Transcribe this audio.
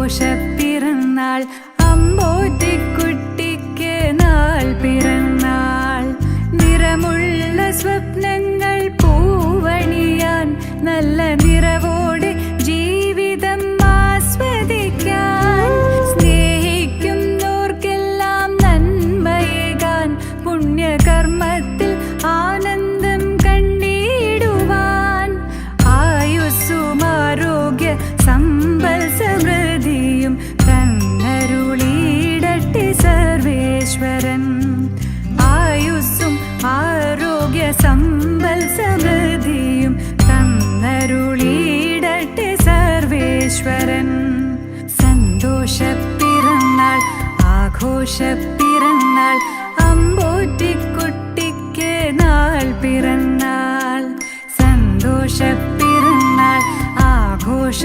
പിറന്നാൾ അമ്പോറ്റിക്കുട്ടിക്ക് നാൾ പിറന്നാൾ. നിറമുള്ള സ്വപ്നങ്ങൾ പൂവണിയാൻ നല്ല നിറവോടെ ജീവിതം ആസ്വദിക്കാൻ. സ്നേഹിക്കുന്നോർക്കെല്ലാം നന്മയേകാൻ പുണ്യകർമ്മത്തിൽ ആനന്ദം കണ്ടിടുവാൻ. ആയുസ്സും ആരോഗ്യ സമ്പൽ സമൃദ്ധിയും തന്നരുളിയിടട്ടെ സർവേശ്വരൻ. ആയുസ്സും ആരോഗ്യ സമ്പൽ സമൃദ്ധിയും തന്നരുളിയിടട്ടെ സർവേശ്വരൻ. സന്തോഷ പിറന്നാൾ ആഘോഷ പിറന്നാൾ അമ്പോറ്റിക്കുട്ടിക്ക് നാൾ പിറന്നാൾ. സന്തോഷ പിറന്നാൾ ആഘോഷ